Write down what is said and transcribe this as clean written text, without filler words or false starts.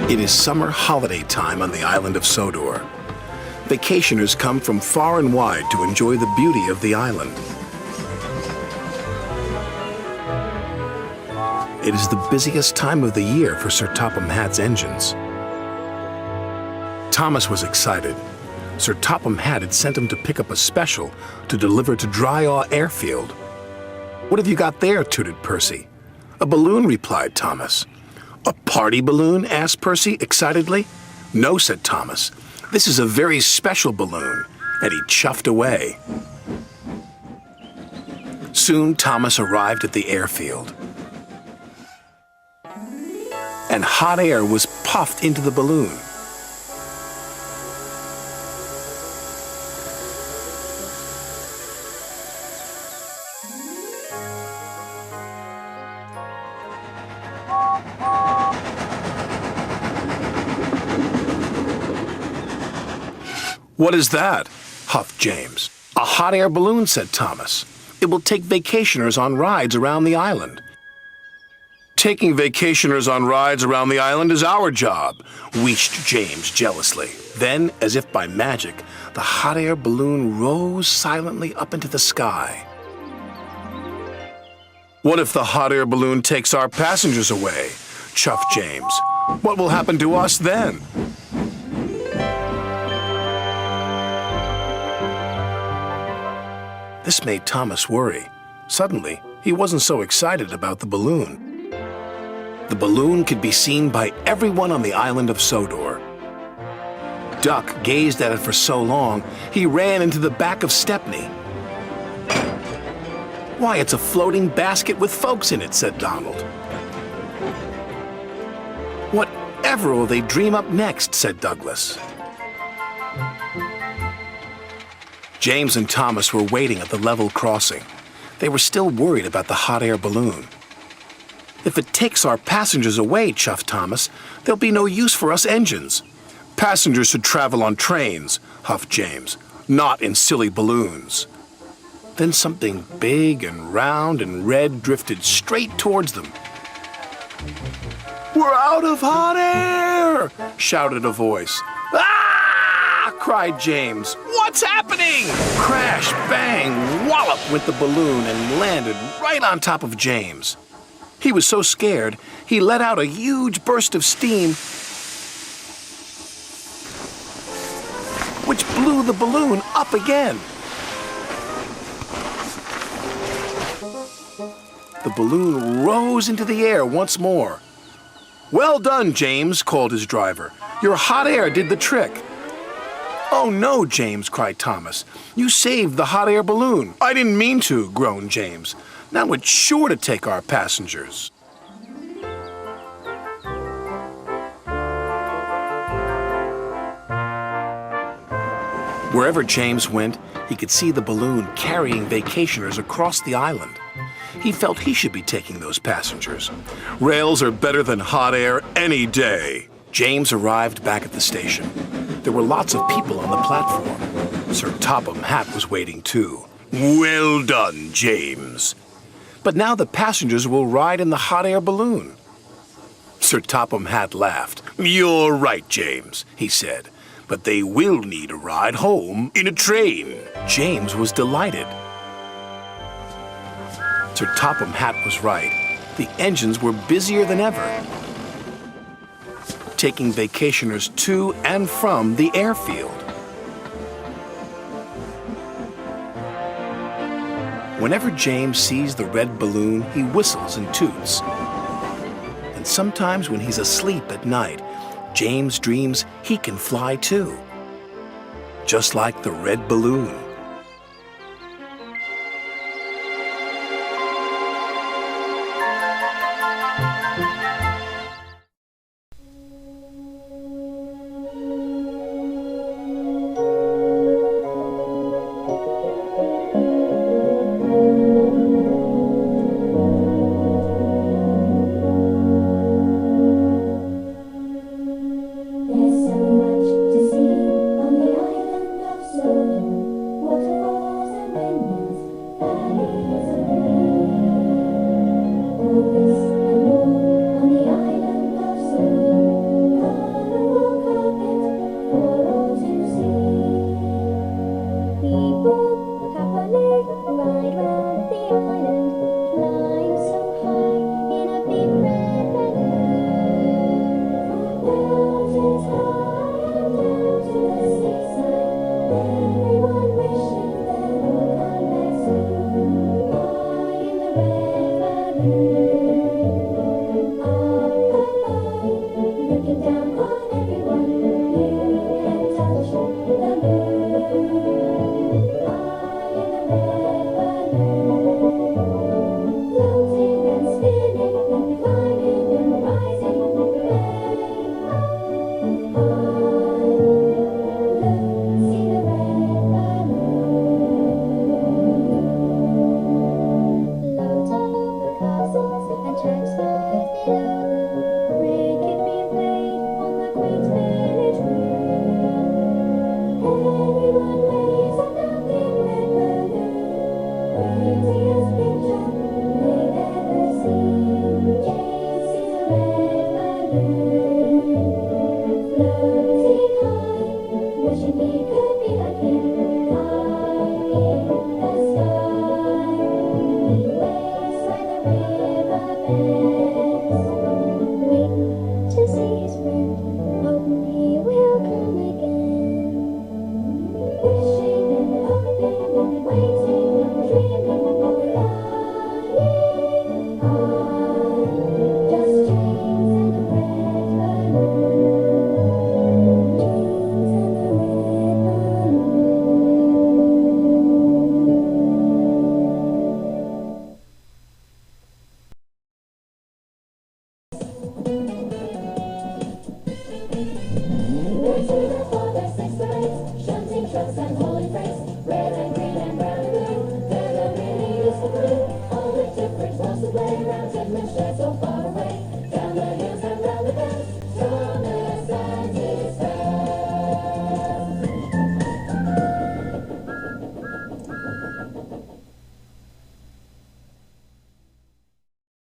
It is summer holiday time on the island of Sodor. Vacationers come from far and wide to enjoy the beauty of the island. It is the busiest time of the year for Sir Topham Hatt's engines. Thomas was excited. Sir Topham Hatt had sent him to pick up a special to deliver to Dryaw Airfield. "What have you got there?" tooted Percy. "A balloon," replied Thomas. "A party balloon?" asked Percy excitedly. "No," said Thomas. "This is a very special balloon," and he chuffed away. Soon Thomas arrived at the airfield, and hot air was puffed into the balloon. "What is that?" huffed James. "A hot air balloon," said Thomas. "It will take vacationers on rides around the island." "Taking vacationers on rides around the island is our job," wheezed James jealously. Then, as if by magic, the hot air balloon rose silently up into the sky. "What if the hot air balloon takes our passengers away?" chuffed James. "What will happen to us then?" This made Thomas worry. Suddenly, he wasn't so excited about the balloon. The balloon could be seen by everyone on the island of Sodor. Duck gazed at it for so long, he ran into the back of Stepney. "Why, it's a floating basket with folks in it," said Donald. "Whatever will they dream up next?" said Douglas. James and Thomas were waiting at the level crossing. They were still worried about the hot air balloon. "If it takes our passengers away," chuffed Thomas, "there'll be no use for us engines." "Passengers should travel on trains," huffed James, "not in silly balloons." Then something big and round and red drifted straight towards them. "We're out of hot air!" shouted a voice. "Ah!" cried James. "What's happening?" Crash, bang, wallop went the balloon and landed right on top of James. He was so scared, he let out a huge burst of steam, which blew the balloon up again. The balloon rose into the air once more. "Well done, James," called his driver. "Your hot air did the trick." "Oh no, James," cried Thomas. "You saved the hot air balloon." "I didn't mean to," groaned James. "Now it's sure to take our passengers." Wherever James went, he could see the balloon carrying vacationers across the island. He felt he should be taking those passengers. "Rails are better than hot air any day." James arrived back at the station. There were lots of people on the platform. Sir Topham Hatt was waiting too. "Well done, James." "But now the passengers will ride in the hot air balloon." Sir Topham Hatt laughed. "You're right, James," he said. "But they will need a ride home in a train." James was delighted. Sir Topham Hatt was right. The engines were busier than ever, taking vacationers to and from the airfield. Whenever James sees the red balloon, he whistles and toots. And sometimes when he's asleep at night, James dreams he can fly too, just like the red balloon. All the different ones to play around and share so far away.